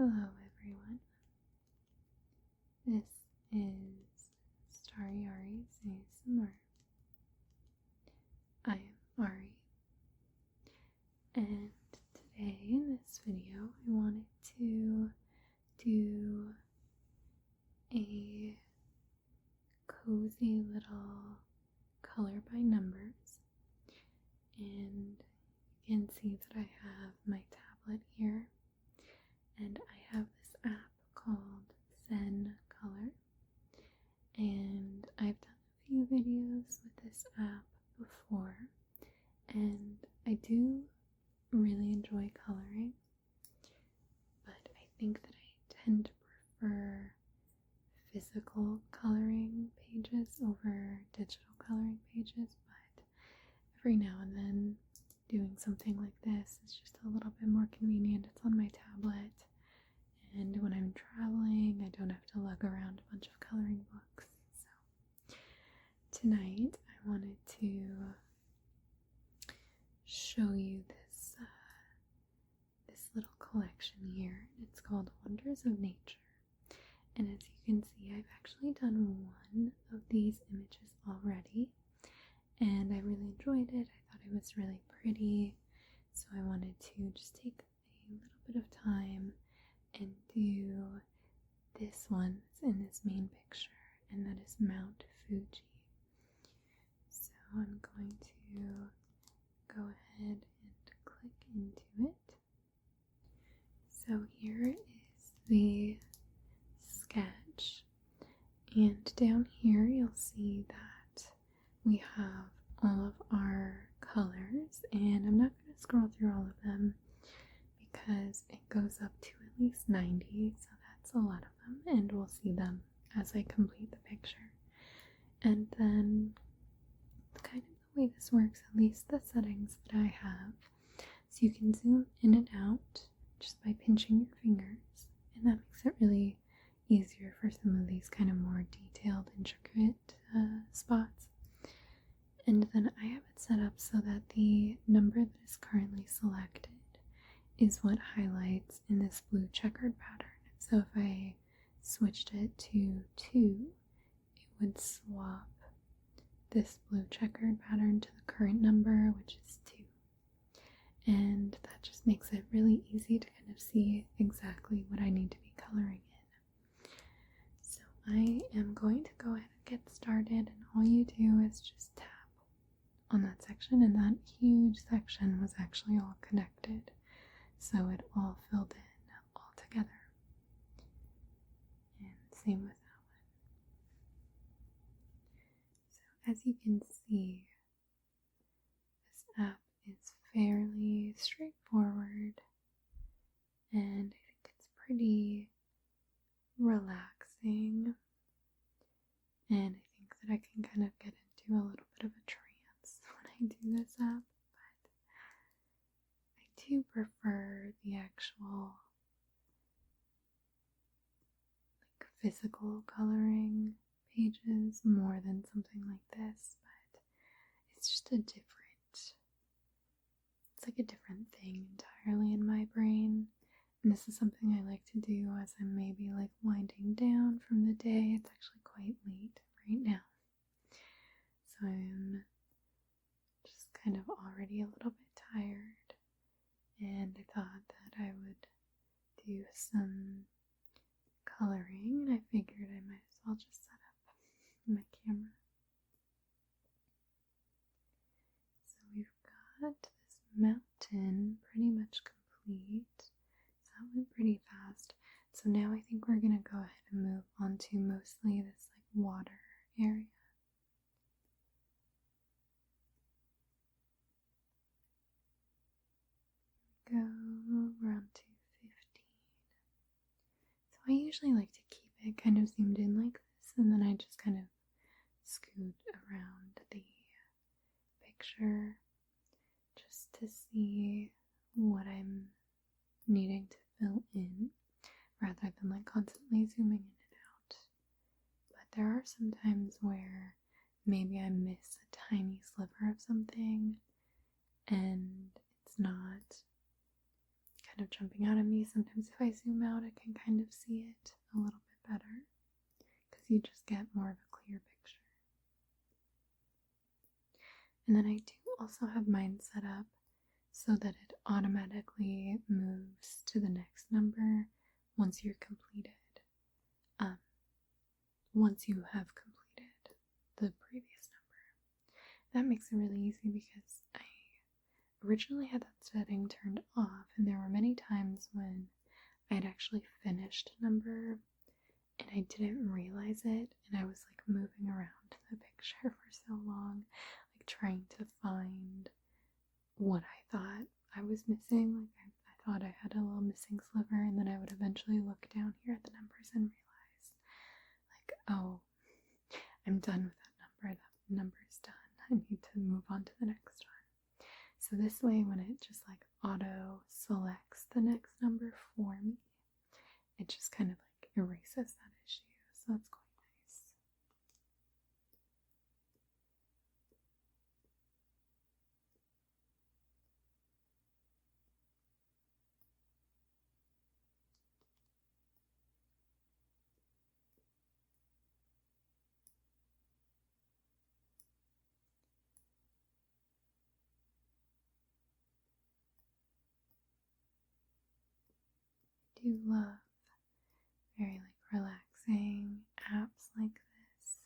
Hello everyone, this is Starry Ari's ASMR. I am Ari, and today in this video I wanted to do a cozy little color by numbers, and you can see that I have my tablet here. And I have this app called Zen Color, and I've done a few videos with this app before, and I do really enjoy coloring, but I think that I tend to prefer physical coloring pages over digital coloring pages, but every now and then doing something like this is just a little bit more convenient. It's on my tablet, and when I'm traveling, I don't have to lug around a bunch of coloring books. So tonight I wanted to show you this little collection here. It's called Wonders of Nature, and as you can see, I've actually done one of these images already, and I really enjoyed it. I thought it was really pretty, so I wanted to just take a little bit of time and do this one that's in this main picture, and that is Mount Fuji. So I'm going to go ahead and click into it. So here is the sketch, and down here you'll see that we have all of our colors, and I'm not going to scroll through all of them because it goes up to at least 90, so that's a lot of them, and we'll see them as I complete the picture. And then kind of the way this works, at least the settings that I have, so you can zoom in and out just by pinching your fingers, and that makes it really easier for some of these kind of more detailed, intricate spots. And then I have it set up so that the number that is currently selected is what highlights in this blue checkered pattern. So if I switched it to 2, it would swap this blue checkered pattern to the current number, which is 2. And that just makes it really easy to kind of see exactly what I need to be coloring in. So I am going to go ahead and get started, and all you do is just tap on that section, and that huge section was actually all connected. So it all filled in all together. And same with that one. So as you can see, this app is fairly straightforward, and I think it's pretty relaxing. And I think that I can kind of get into a little bit of a trance when I do this app. I do prefer the actual physical coloring pages more than something like this, but it's just it's like a different thing entirely in my brain. And this is something I like to do as I'm maybe like winding down from the day. It's actually quite late right now, so I'm just kind of already a little bit tired. And I thought that I would do some coloring, and I figured I might as well just set up my camera. So we've got this mountain pretty much complete. So that went pretty fast. So now I think we're going to go ahead and move on to mostly this like water area. Go around to 15. So I usually like to keep it kind of zoomed in like this, and then I just kind of scoot around the picture just to see what I'm needing to fill in, rather than like constantly zooming in and out. But there are some times where maybe I miss a tiny sliver of something, and it's not kind of jumping out at me. Sometimes if I zoom out, I can kind of see it a little bit better because you just get more of a clear picture. And then I do also have mine set up so that it automatically moves to the next number once you're completed. Once you have completed the previous number. That makes it really easy because I originally had that setting turned off, and there were many times when I had actually finished a number and I didn't realize it, and I was like moving around the picture for so long, like trying to find what I thought I was missing. Like I thought I had a little missing sliver, and then I would eventually look down here at the numbers and realize, like, oh, I'm done with that number. That number's done. I need to move on to the next one. So this way, when it just like auto selects the next number for me, it just kind of like erases that issue. So that's quite nice. I do love very like relaxing apps like this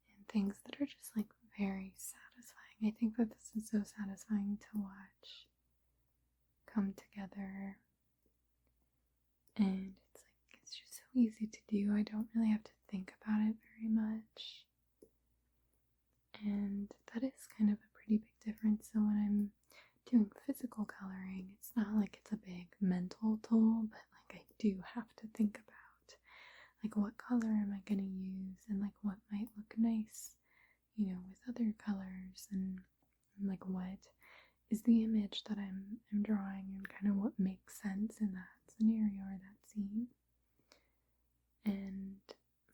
and things that are just like very satisfying. I think that this is so satisfying to watch come together, and it's just so easy to do. I don't really have to think about it very much, and that is kind of a pretty big difference. So when I'm doing physical coloring, it's not like it's a big mental tool, but like I do have to think about like what color am I going to use, and like what might look nice, you know, with other colors, and like what is the image that I'm drawing, and kind of what makes sense in that scenario or that scene. And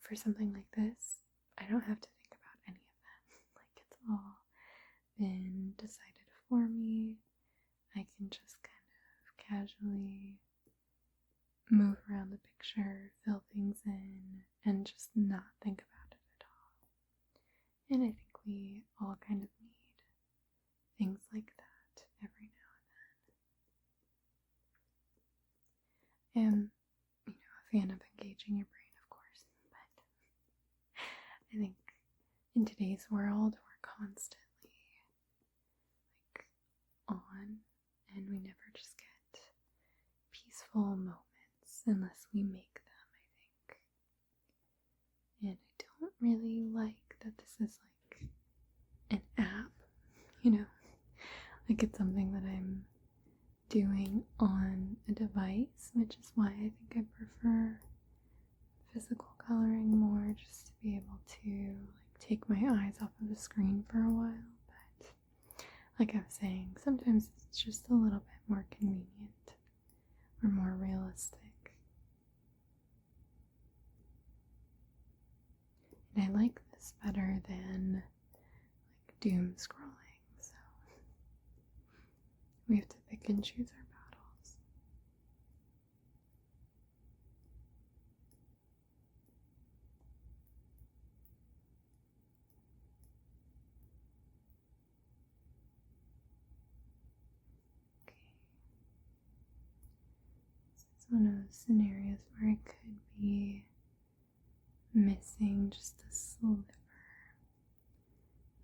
for something like this, I don't have to think about any of that. Like it's all been decided for me. I can just kind of casually move around the picture, fill things in, and just not think about it at all. And I think we all kind of need things like that every now and then. I am, you know, a fan of engaging your brain, of course, but I think in today's world, we're constantly like on, and we never just get peaceful moments unless we make them, I think. And I don't really like that this is like an app, you know, like it's something that I'm doing on a device, which is why I think I prefer physical coloring more, just to be able to like take my eyes off of the screen for a while. But like I was saying, sometimes it's just a little bit more convenient or more realistic. And I like this better than like doom scrolling, so we have to pick and choose our battles. Okay. This is one of those scenarios where I could be missing just a sliver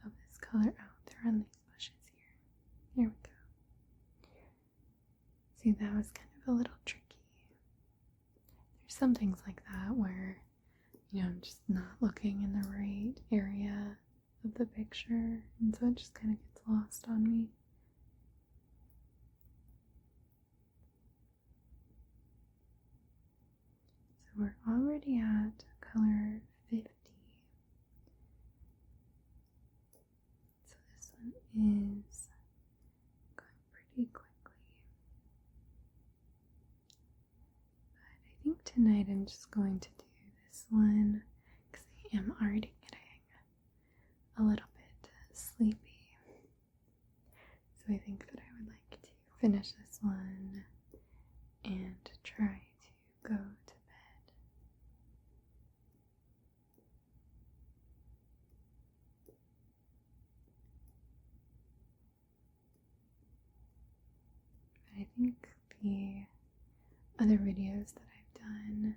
of this color out there on these bushes here. There we go. See, that was kind of a little tricky. There's some things like that where, you know, I'm just not looking in the right area of the picture, and so it just kind of gets lost on me. So we're already at color 50. So this one is going pretty quickly. But I think tonight I'm just going to do this one because I am already getting a little bit sleepy. So I think that I would like to finish this one the other videos that I've done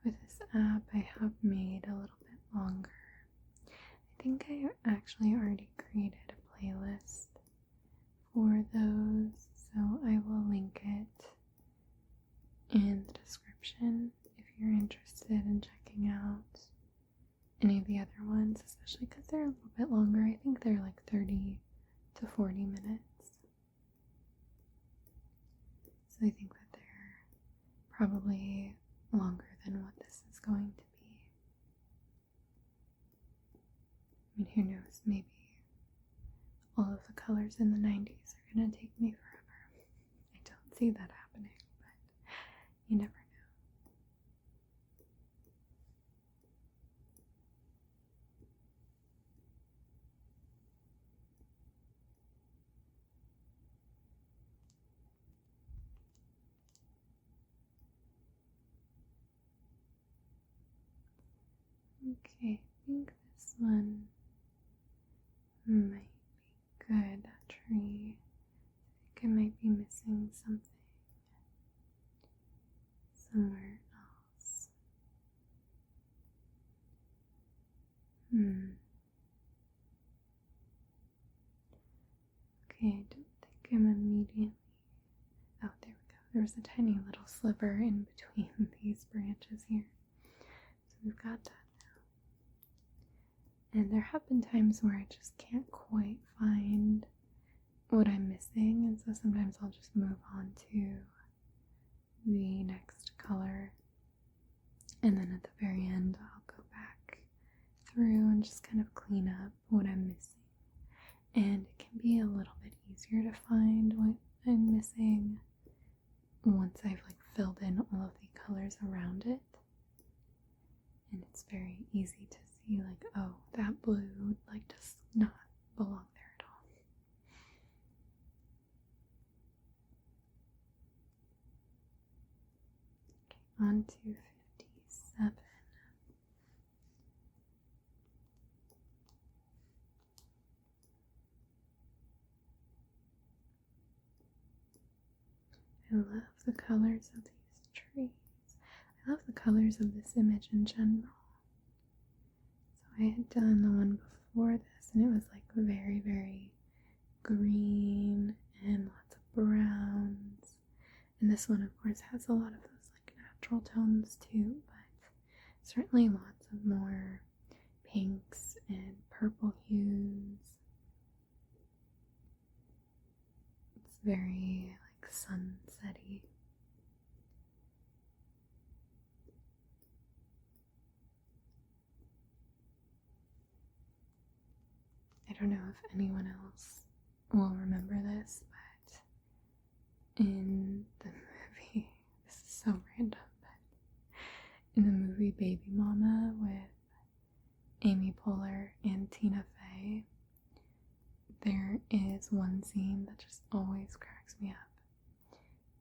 with this app, I have made a little bit longer. I think I actually already created a playlist for those, so I will link it in the description if you're interested in checking out any of the other ones, especially because they're a little bit longer. I think they're like 30 to 40 minutes. So I think that they're probably longer than what this is going to be. I mean, who knows, maybe all of the colors in the 90s are going to take me forever. I don't see that happening, but you never know. Okay, I think this one might be good, that tree. I think I might be missing something somewhere else. Okay, I don't think I'm immediately... Oh, there we go. There was a tiny little sliver in between these branches here. So we've got that. And there have been times where I just can't quite find what I'm missing, and so sometimes I'll just move on to the next color, and then at the very end I'll go back through and just kind of clean up what I'm missing. And it can be a little bit easier to find what I'm missing once I've like filled in all of the colors around it. And it's very easy to see, like, oh, that blue like does not belong there at all. Okay, on to 57. I love the colors of these trees. I love the colors of this image in general. So I had done the one before this, and it was like very, very green and lots of browns. And this one, of course, has a lot of those like natural tones too, but certainly lots of more pinks and purple hues. It's very like sunsetty. I don't know if anyone else will remember this, but in the movie, this is so random, but in the movie Baby Mama with Amy Poehler and Tina Fey, there is one scene that just always cracks me up.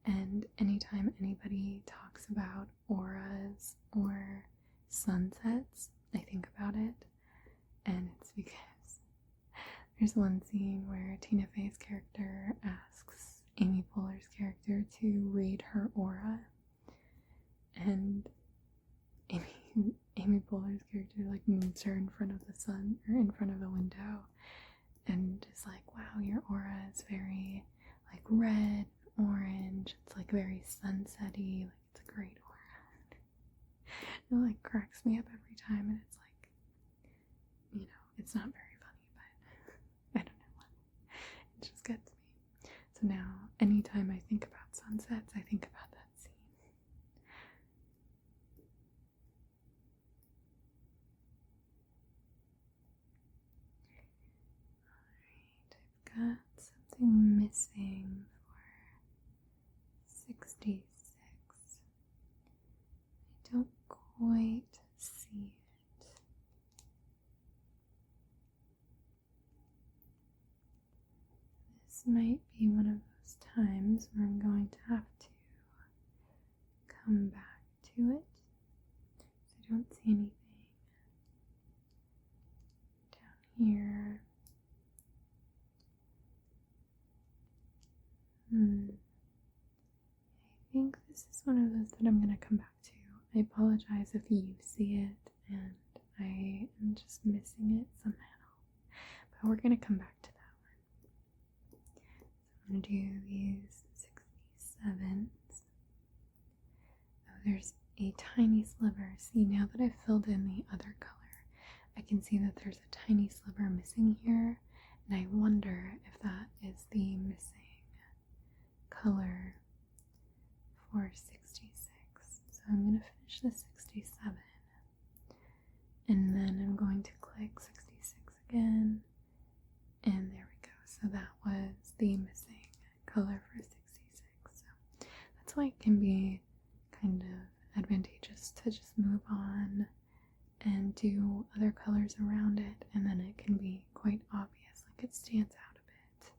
And anytime anybody talks about auras or sunsets, I think about it, and it's because there's one scene where Tina Fey's character asks Amy Poehler's character to read her aura, and Amy Poehler's character like moves her in front of the sun or in front of a window, and is like, "Wow, your aura is very like red, orange. It's like very sunsetty. Like it's a great aura." It like cracks me up every time, and it's like, you know, it's not very funny, but I don't know why. It just gets me. So now, anytime I think about sunsets, I think about that scene. Alright, I've got something missing for 66. I don't quite see it. This might be one of those times where I'm going to have to come back to it. I don't see anything down here. this is one of those that I'm going to come back to. I apologize if you see it and I am just missing it somehow. But we're going to come back to that one. So I'm going to do these 67s. Oh, there's a tiny sliver. See, now that I've filled in the other color, I can see that there's a tiny sliver missing here. And I wonder if that is the missing color for 66. So I'm going to finish the 67. And then I'm going to click 66 again. And there we go. So that was the missing color for 66. So that's why it can be kind of advantageous to just move on and do other colors around it. And then it can be quite obvious. Like it stands out a bit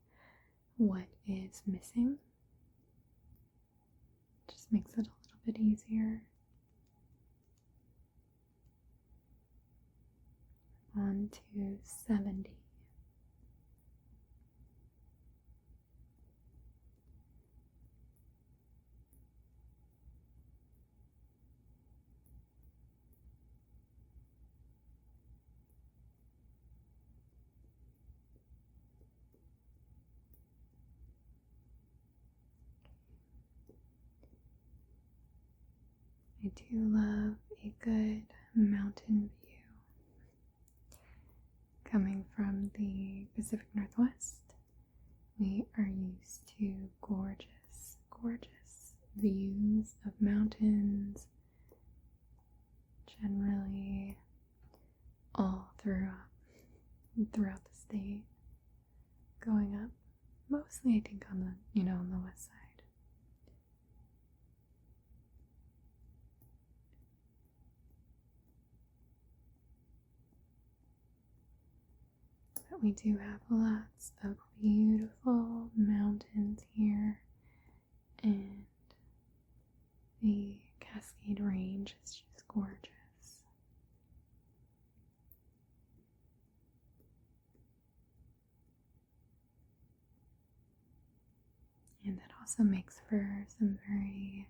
what is missing. Just makes it a little bit easier. On to 70. I do love a good mountain view. Coming from the Pacific Northwest, we are used to gorgeous, gorgeous views of mountains, generally all throughout the state, going up, mostly I think on the west side. But we do have lots of beautiful mountains here, and the Cascade Range is just gorgeous. And that also makes for some very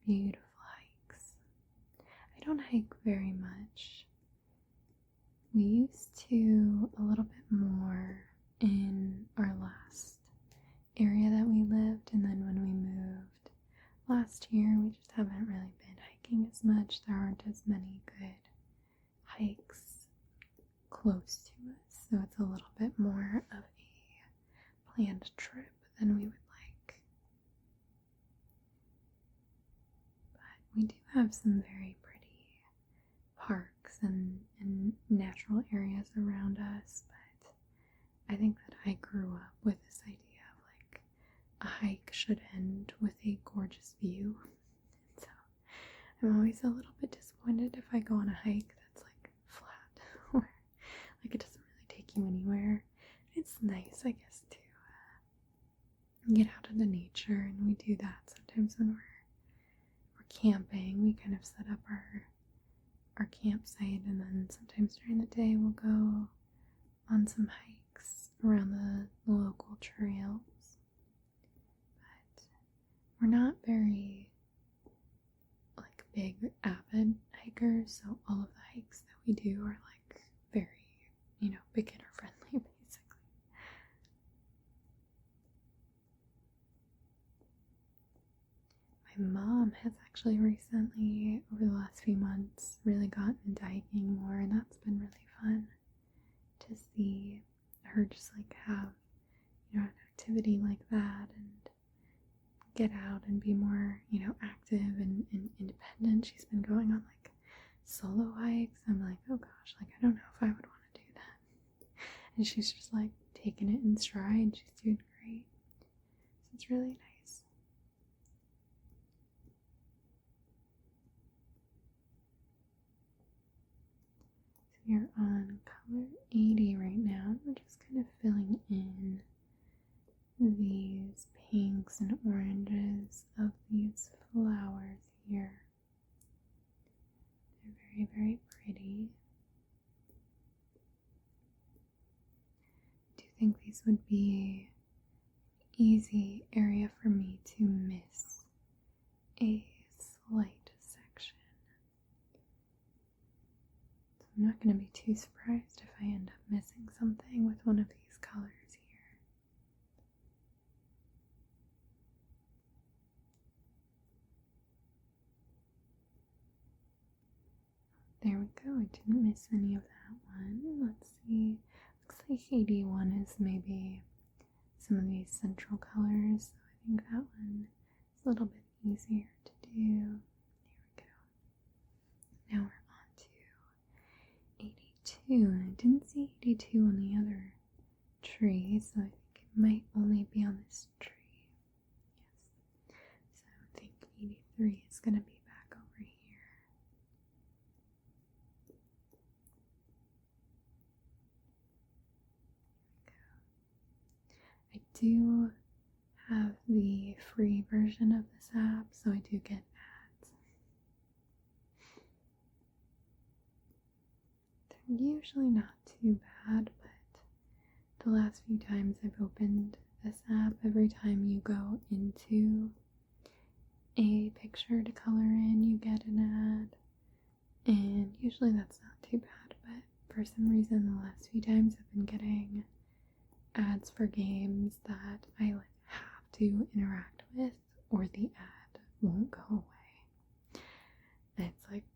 beautiful hikes. I don't hike very much. We used to a little bit more in our last area that we lived, and then when we moved last year, we just haven't really been hiking as much. There aren't as many good hikes close to us, so it's a little bit more of a planned trip than we would like. But we do have some very pretty parks and natural areas around us, but I think that I grew up with this idea of like a hike should end with a gorgeous view. So I'm always a little bit disappointed if I go on a hike that's like flat or like it doesn't really take you anywhere. It's nice, I guess, to get out into nature, and we do that sometimes when we're camping. We kind of set up our campsite, and then sometimes during the day we'll go on some hikes around the local trails. But we're not very like big avid hikers, so all of the hikes that we do are like very, beginner friendly basically. My mom has actually recently, over the last few months, really gotten into hiking more, and that's been really fun to see her just like have, an activity like that and get out and be more, active and independent. She's been going on like solo hikes. I'm like, oh gosh, like I don't know if I would want to do that. And she's just like taking it in stride. She's doing great. So it's really nice. We're on color 80 right now. We're just kind of filling in these pinks and oranges of these flowers here. They're very, very pretty. I do think these would be an easy area for me to miss a I'm not going to be too surprised if I end up missing something with one of these colors here. There we go, I didn't miss any of that one. Let's see, looks like 81 is maybe some of these central colors, so I think that one is a little bit easier to do. There we go. Now we're on to 82, and I didn't see 82 on the other tree, so I think it might only be on this tree. Yes. So I think 83 is going to be back over here. I do have the free version of this app, so I do get ads. They're usually not too bad, but the last few times I've opened this app, every time you go into a picture to color in, you get an ad. And usually that's not too bad, but for some reason the last few times I've been getting ads for games that I have to interact with, or the ad won't go away. And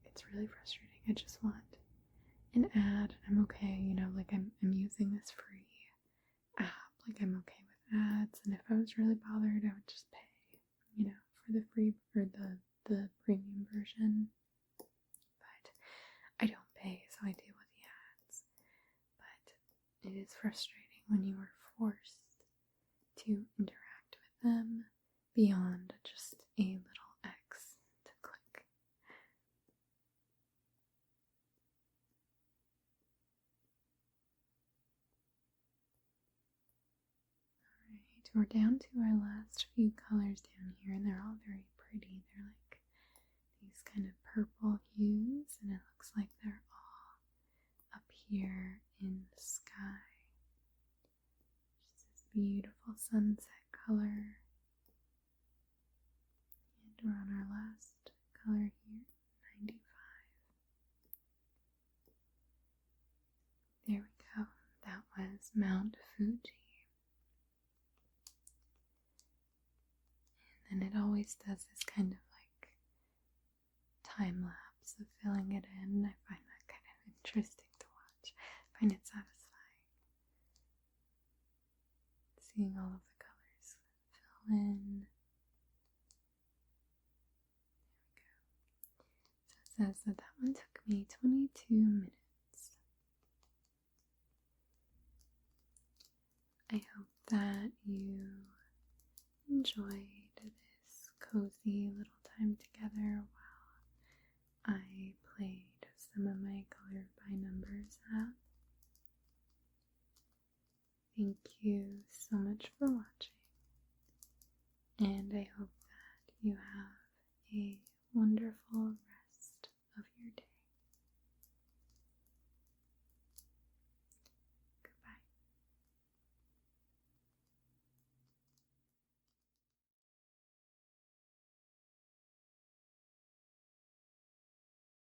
it's really frustrating. I just want an ad. I'm okay, like I'm using this free app, like I'm okay with ads, and if I was really bothered, I would just pay, for the free or the premium version. But I don't pay, so I deal with the ads. But it is frustrating when you are forced to interact with them beyond just a little X to click. Alright, we're down to our last few colors down here, and they're all very pretty. They're like these kind of purple hues, and it looks like they're all up here in the sky. Just this beautiful sunset color. And we're on our last color here, 95. There we go. That was Mount Fuji. And then it always does this kind of like time lapse of filling it in. I find that kind of interesting to watch. I find it satisfying. Seeing all of the colors fill in. There we go. So it says that one took me 22 minutes. I hope that you enjoyed this cozy little time together while I played some of my Color by Numbers app. Thank you so much for